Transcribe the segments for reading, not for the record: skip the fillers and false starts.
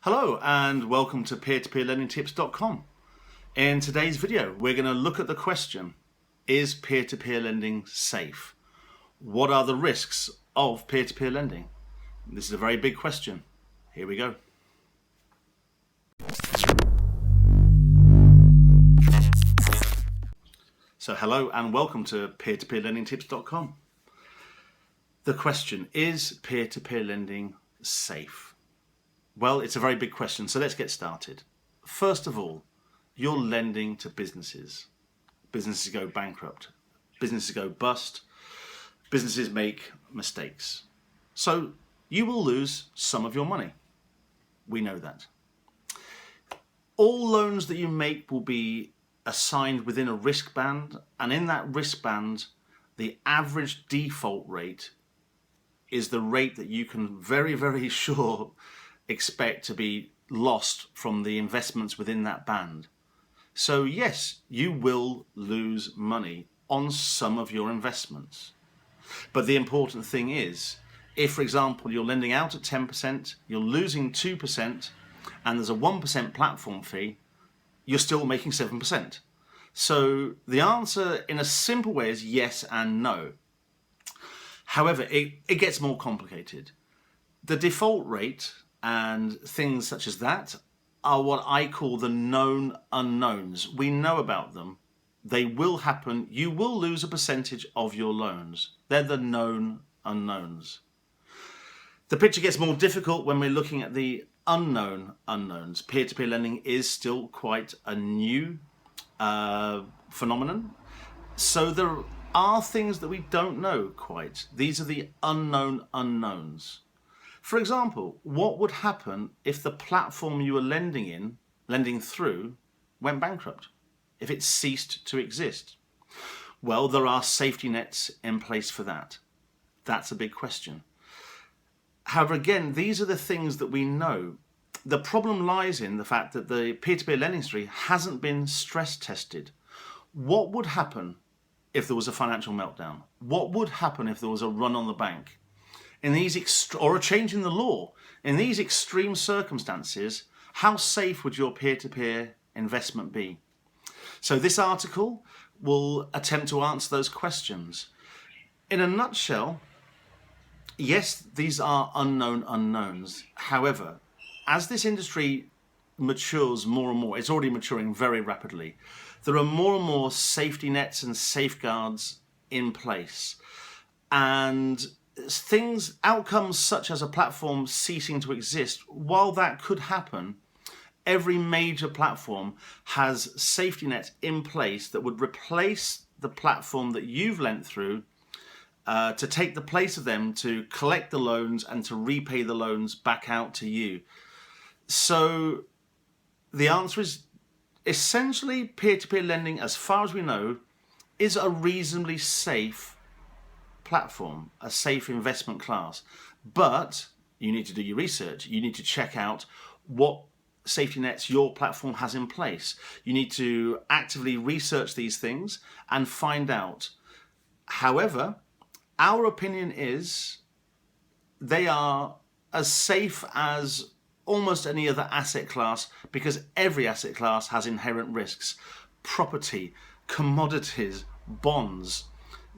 Hello and welcome to peer-to-peer-lending-tips.com. In today's video, we're going to look at the question, is peer-to-peer lending safe? What are the risks of peer-to-peer lending? This is a very big question. Here we go. So hello and welcome to peer-to-peer-lending-tips.com. The question, is peer-to-peer lending safe? Well, it's a very big question, so let's get started. First of all, you're lending to businesses. Businesses go bankrupt. Businesses go bust. Businesses make mistakes. So you will lose some of your money. We know that. All loans that you make will be assigned within a risk band, and in that risk band, the average default rate is the rate that you can very sure expect to be lost from the investments within that band. So yes, you will lose money on some of your investments. But the important thing is, if for example you're lending out at 10%, you're losing 2%, and there's a 1% platform fee, you're still making 7%. So the answer in a simple way is yes and no. However, it gets more complicated. The default rate and things such as that are what I call the known unknowns. We know about them. They will happen. You will lose a percentage of your loans. They're the known unknowns. The picture gets more difficult when we're looking at the unknown unknowns. Peer-to-peer lending is still quite a new phenomenon. So there are things that we don't know quite. These are the unknown unknowns. For example, what would happen if the platform you were lending through, went bankrupt? If it ceased to exist? Well, there are safety nets in place for that. That's a big question. However, again, these are the things that we know. The problem lies in the fact that the peer-to-peer lending industry hasn't been stress tested. What would happen if there was a financial meltdown? What would happen if there was a run on the bank? In these or a change in the law, in these extreme circumstances, how safe would your peer-to-peer investment be? So this article will attempt to answer those questions. In a nutshell, yes, these are unknown unknowns. However, as this industry matures more and more, it's already maturing very rapidly, there are more and more safety nets and safeguards in place. And outcomes such as a platform ceasing to exist, while that could happen, every major platform has safety nets in place that would replace the platform that you've lent through to take the place of them to collect the loans and to repay the loans back out to you. So the answer is essentially peer-to-peer lending, as far as we know, is a reasonably safe platform, a safe investment class. But you need to do your research. You need to check out what safety nets your platform has in place. You need to actively research these things and find out. However, our opinion is they are as safe as almost any other asset class, because every asset class has inherent risks. Property, commodities, bonds,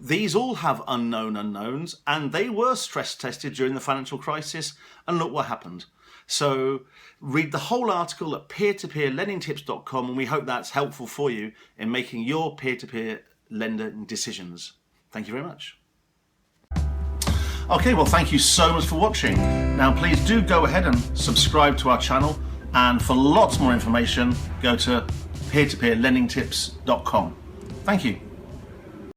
these all have unknown unknowns, and they were stress tested during the financial crisis, and look what happened. So read the whole article at peer-to-peer-lending-tips.com, and we hope that's helpful for you in making your peer-to-peer lending decisions. Thank you very much. Okay, well, thank you so much for watching. Now, please do go ahead and subscribe to our channel, and for lots more information, go to peer-to-peer-lending-tips.com. Thank you.